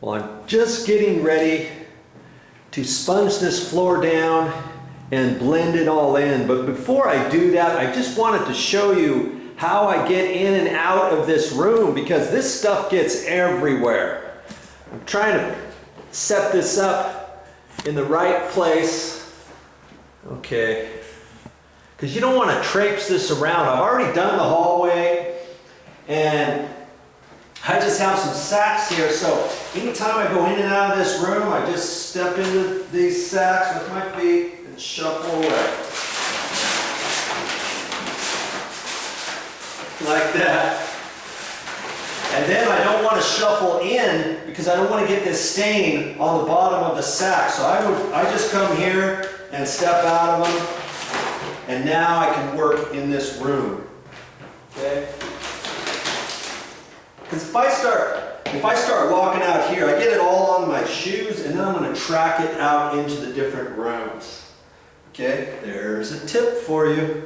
Well, I'm just getting ready to sponge this floor down and blend it all in. But before I do that, I just wanted to show you how I get in and out of this room, because this stuff gets everywhere. I'm trying to set this up in the right place. Okay. Because you don't want to traipse this around. I've already done the hallway, and I just have some sacks here, so anytime I go in and out of this room, I just step into these sacks with my feet and shuffle away. Like that. And then I don't want to shuffle in because I don't want to get this stain on the bottom of the sack. So I just come here and step out of them, and now I can work in this room. Okay? Because if I start walking out here, I get it all on my shoes, and then I'm going to track it out into the different rooms. Okay, there's a tip for you.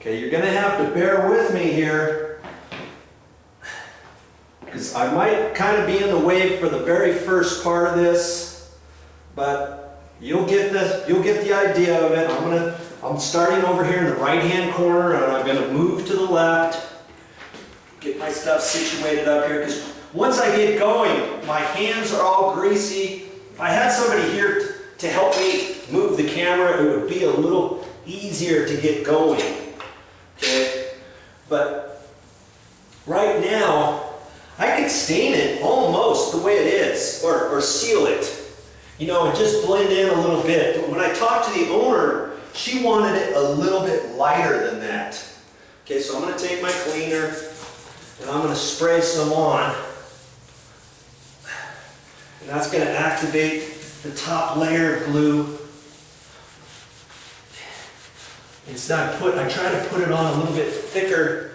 Okay, you're going to have to bear with me here, because I might kind of be in the way for the very first part of this, but you'll get the idea of it. I'm starting over here in the right-hand corner, and I'm going to move to the left, get my stuff situated up here, because once I get going, my hands are all greasy. If I had somebody here to help me move the camera, it would be a little easier to get going. Okay? But right now, I could stain it almost the way it is, or seal it, you know, and just blend in a little bit. But when I talked to the owner, she wanted it a little bit lighter than that. Okay, so I'm going to take my cleaner and I'm going to spray some on. And that's going to activate the top layer of glue. I try to put it on a little bit thicker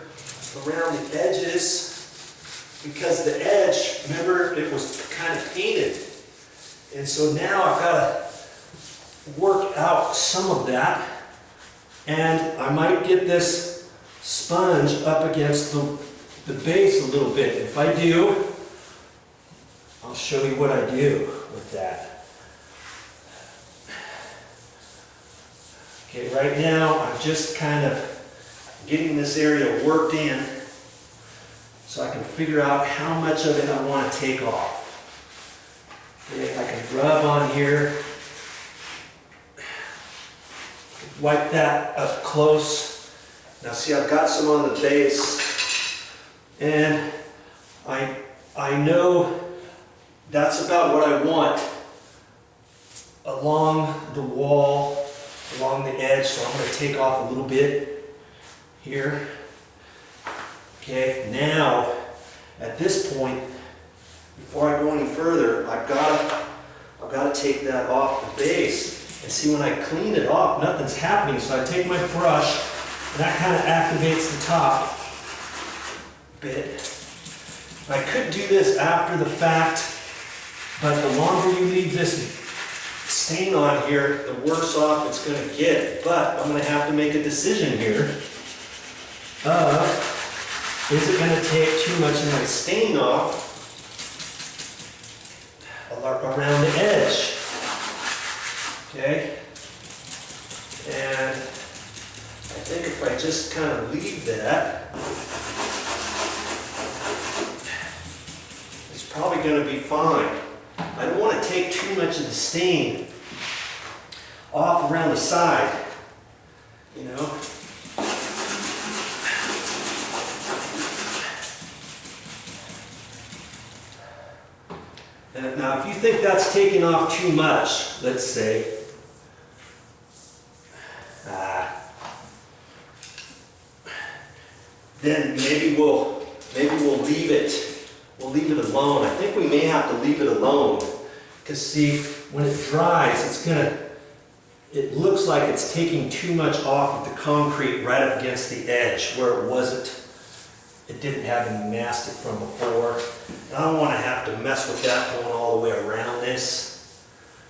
around the edges, because the edge, remember, it was kind of painted. And so now I've got to work out some of that, and I might get this sponge up against the base a little bit. If I do, I'll show you what I do with that. Okay, right now I'm just kind of getting this area worked in so I can figure out how much of it I want to take off. Okay, I can rub on here. Wipe that up close. Now see, I've got some on the base, and I know that's about what I want along the wall, along the edge, so I'm going to take off a little bit here. Okay, now at this point, before I go any further, I've got to take that off the base. And see, when I clean it off, nothing's happening. So I take my brush, and that kind of activates the top bit. I could do this after the fact, but the longer you leave this stain on here, the worse off it's going to get. But I'm going to have to make a decision here. Is it going to take too much of my stain off around the edge? Okay, and I think if I just kind of leave that, it's probably going to be fine. I don't want to take too much of the stain off around the side, you know. And now if you think that's taking off too much, let's say, then maybe we'll leave it. We'll leave it alone. I think we may have to leave it alone, because see, when it dries, it looks like it's taking too much off of the concrete right up against the edge where it didn't have any mastic from before. And I don't want to have to mess with that going all the way around this.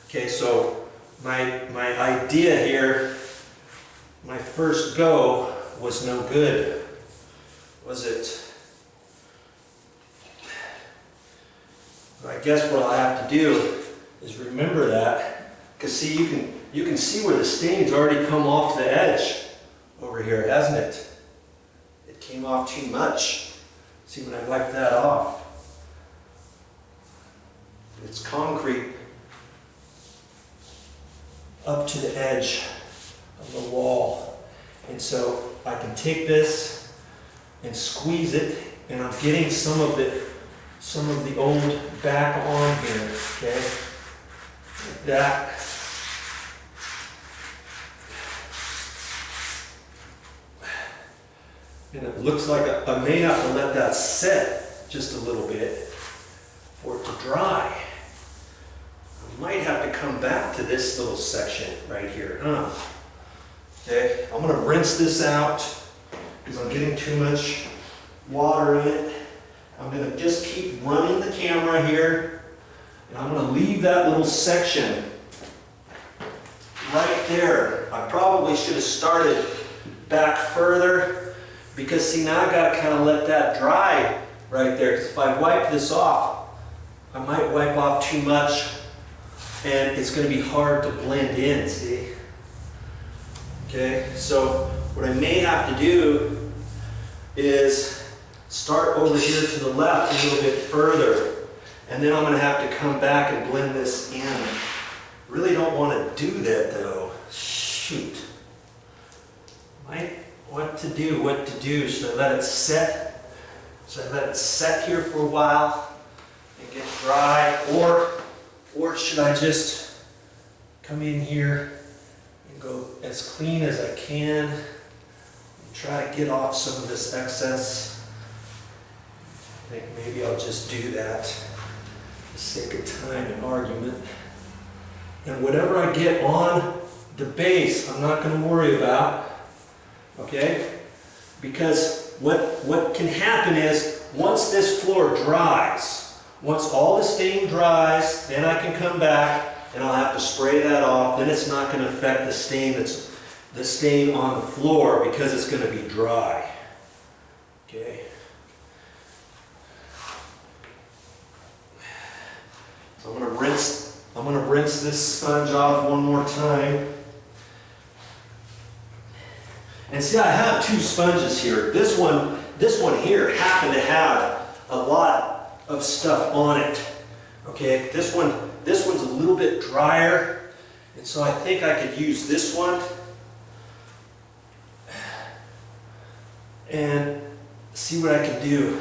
Okay, so my idea here, my first go was no good, was it? guess what I'll have to do is remember that, because see, you can see where the stain's already come off the edge over here, hasn't it? It came off too much. See, when I wipe that off, it's concrete up to the edge of the wall. And so I can take this and squeeze it, and I'm getting some of the old back on here, okay? Like that. And it looks like I may have to let that set just a little bit for it to dry. I might have to come back to this little section right here, huh? Okay, I'm gonna rinse this out because I'm getting too much water in it. I'm gonna just keep running the camera here, and I'm gonna leave that little section right there. I probably should have started back further, because see, now I gotta kind of let that dry right there, because if I wipe this off, I might wipe off too much, and it's gonna be hard to blend in, see? Okay, so what I may have to do is start over here to the left a little bit further, and then I'm going to have to come back and blend this in. Really don't want to do that though. Shoot. What to do? Should I let it set? Should I let it set here for a while and get dry? Or should I just come in here and go as clean as I can and try to get off some of this excess? I think maybe I'll just do that for the sake of time and argument. And whatever I get on the base, I'm not going to worry about, okay? Because what can happen is, once this floor dries, once all the stain dries, then I can come back and I'll have to spray that off. Then it's not going to affect the stain on the floor, because it's going to be dry. Okay. So I'm going to rinse this sponge off one more time. And see, I have two sponges here. This one here happened to have a lot of stuff on it. Okay, this one's a little bit drier, and so I think I could use this one and see what I can do.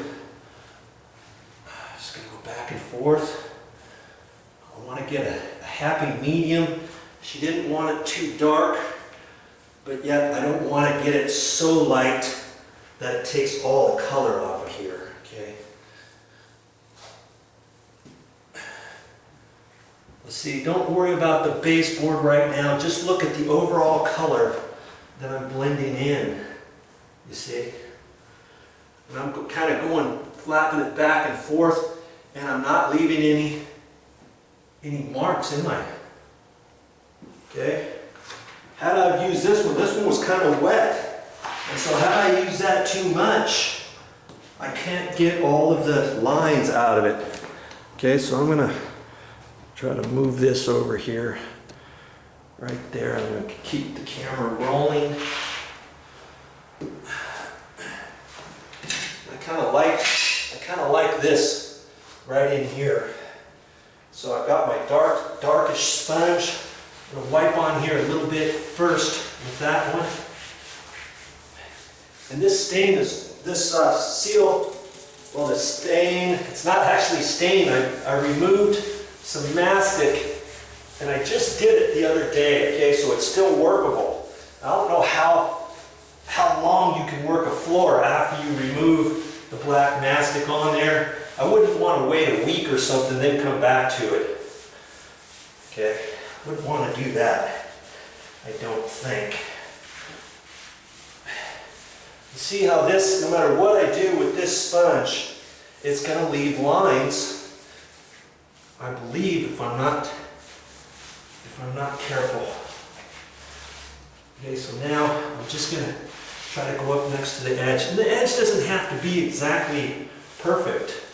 Just gonna go back and forth. I want to get a happy medium. She didn't want it too dark, but yet I don't want to get it so light that it takes all the color off of here, okay? Let's see, don't worry about the baseboard right now. Just look at the overall color that I'm blending in, you see? And I'm kind of flapping it back and forth, and I'm not leaving any marks, am I? Okay? Had I used this one was kind of wet. And so had I used that too much, I can't get all of the lines out of it. Okay, so I'm gonna try to move this over here, right there. I'm gonna keep the camera rolling. I kind of like this right in here. So I've got my darkish sponge. I'm going to wipe on here a little bit first with that one. And this stain seal, well, the stain, it's not actually stain. I removed some mastic, and I just did it the other day, okay, so it's still workable. I don't know how long you can work a floor after you remove the black mastic on there. I wouldn't want to wait a week or something, then come back to it. Okay, wouldn't want to do that, I don't think. You see how this, no matter what I do with this sponge, it's going to leave lines, I believe, if I'm not careful. Okay, so now I'm just going to try to go up next to the edge. And the edge doesn't have to be exactly perfect.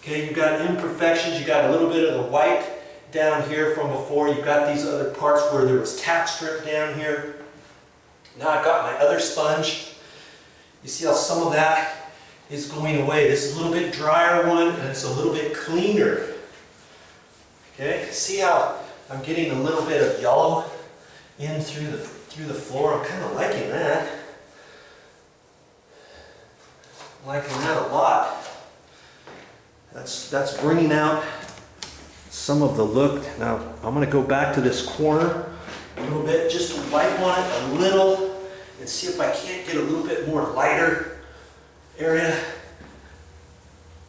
Okay, you've got imperfections, you got a little bit of the white down here from before, you've got these other parts where there was tack strip down here. Now I've got my other sponge. You see how some of that is going away. This is a little bit drier one, and it's a little bit cleaner. Okay, see how I'm getting a little bit of yellow in through the floor? I'm kind of liking that. I'm liking that a lot. That's bringing out some of the look. Now I'm going to go back to this corner a little bit, just to wipe on it a little and see if I can't get a little bit more lighter area.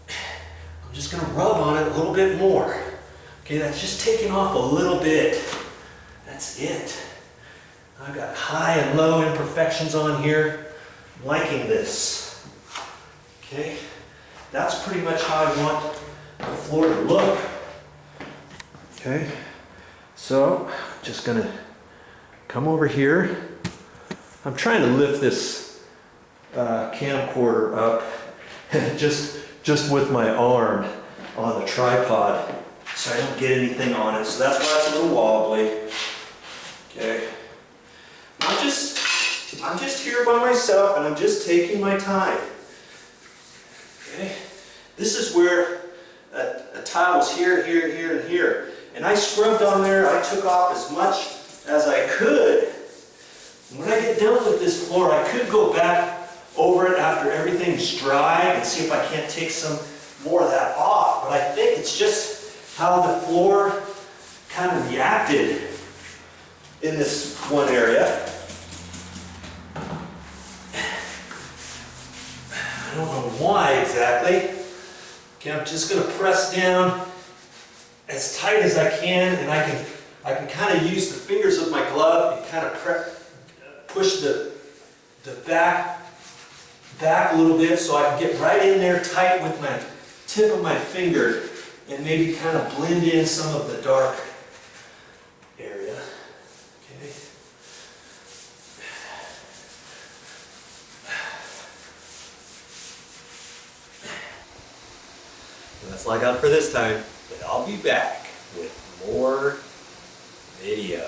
I'm just going to rub on it a little bit more. Okay, that's just taking off a little bit. That's it. I've got high and low imperfections on here. I'm liking this. Okay, that's pretty much how I want the floor to look. Okay, so just gonna come over here. I'm trying to lift this camcorder up just with my arm on the tripod so I don't get anything on it. So that's why it's a little wobbly. Okay, I'm just here by myself and I'm just taking my time. Okay, this is where a tile was here, here, here, and here. And I scrubbed on there, I took off as much as I could. And when I get done with this floor, I could go back over it after everything's dry and see if I can't take some more of that off. But I think it's just how the floor kind of reacted in this one area. I don't know why exactly. Okay, I'm just going to press down as tight as I can, and I can kind of use the fingers of my glove and kind of push the back a little bit so I can get right in there tight with my tip of my finger and maybe kind of blend in some of the dark area. Okay. That's all I got for this time, but I'll be back with more video.